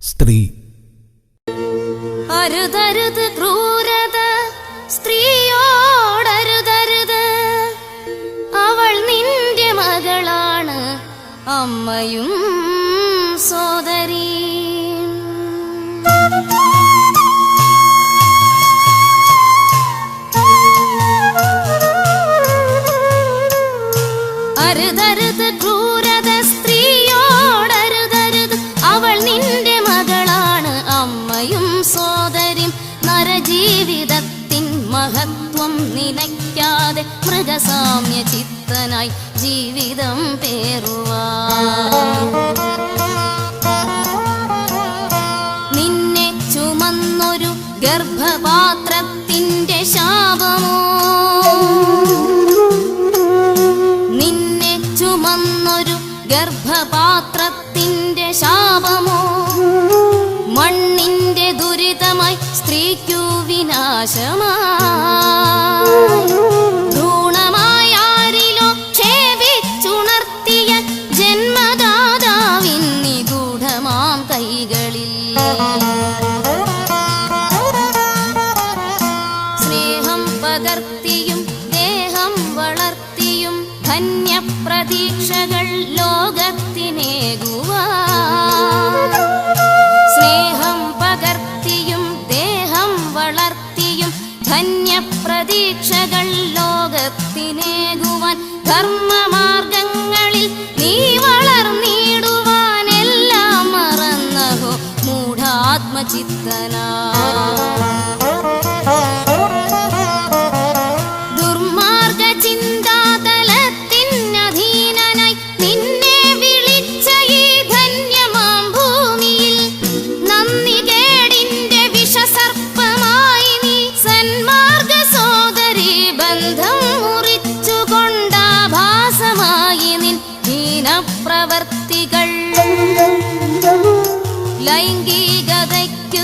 സ്ത്രീ. അരുതരുത് ക്രൂരത സ്ത്രീയോടരുതരുത്, അവൾ നിന്റെ മകളാണ്, അമ്മയും സോദരി. അരുതരുത് ക്രൂരത സ്ത്രീയോടരുതരുത്, അവൾ നിന്റെ മകളാണ്, അമ്മയും സോദരിയും. നരജീവിതത്തിൻ മഹത്വം നിലയ്ക്കാതെ മൃഗസാമ്യ ചിത്തനായി ജീവിതം പേറുവാൻ നിന്നെ ചുമന്നൊരു ഗർഭപാത്രത്തിന്റെ ശാപമോ, നിന്നെ ചുമന്നൊരു ഗർഭപാത്രത്തിന്റെ ശാപമോ, മണ്ണിന്റെ ദുരിതമായി സ്ത്രീക്കു വിനാശമായി. ഭ്രൂണമായാരിലോ ക്ഷേപിച്ചുണർത്തിയ ജന്മദാതാവിൻ നിഗൂഢമാം കൈകളിൽ സ്നേഹം പകർത്തിയും ദേഹം വളർത്തിയും ധന്യപ്രതീക്ഷകൾ ലോകത്തിനേകുവാൻ. സ്നേഹം പകർത്തിയും ദേഹം വളർത്തിയും ധന്യപ്രതീക്ഷകൾ ലോകത്തിനേകുവാൻ. ധർമ്മമാർഗങ്ങളിൽ നീ വളർന്നിടുവാൻ എല്ലാം മറന്നഹോ മൂഢാത്മചിത്തനാ. ദുർമാർഗ ചിന്താതലത്തിനധീനനായി നിന്നെ വിളിച്ച ഈ ധന്യമാം ഭൂമിയിൽ നന്ദികേടിന്റെ വിഷസർപ്പമായി നീ സന്മാർഗ സോദരി ബന്ധം മുറിച്ചുകൊണ്ടാഭാസമായി നിൻ ഹീനപ്രവർത്തികൾ. ലൈംഗികതയ്ക്കു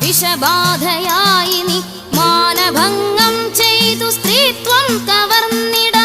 വിഷബാധയായി നീ മാനഭംഗം ചെയ്തു സ്ത്രീത്വം കവർന്നിട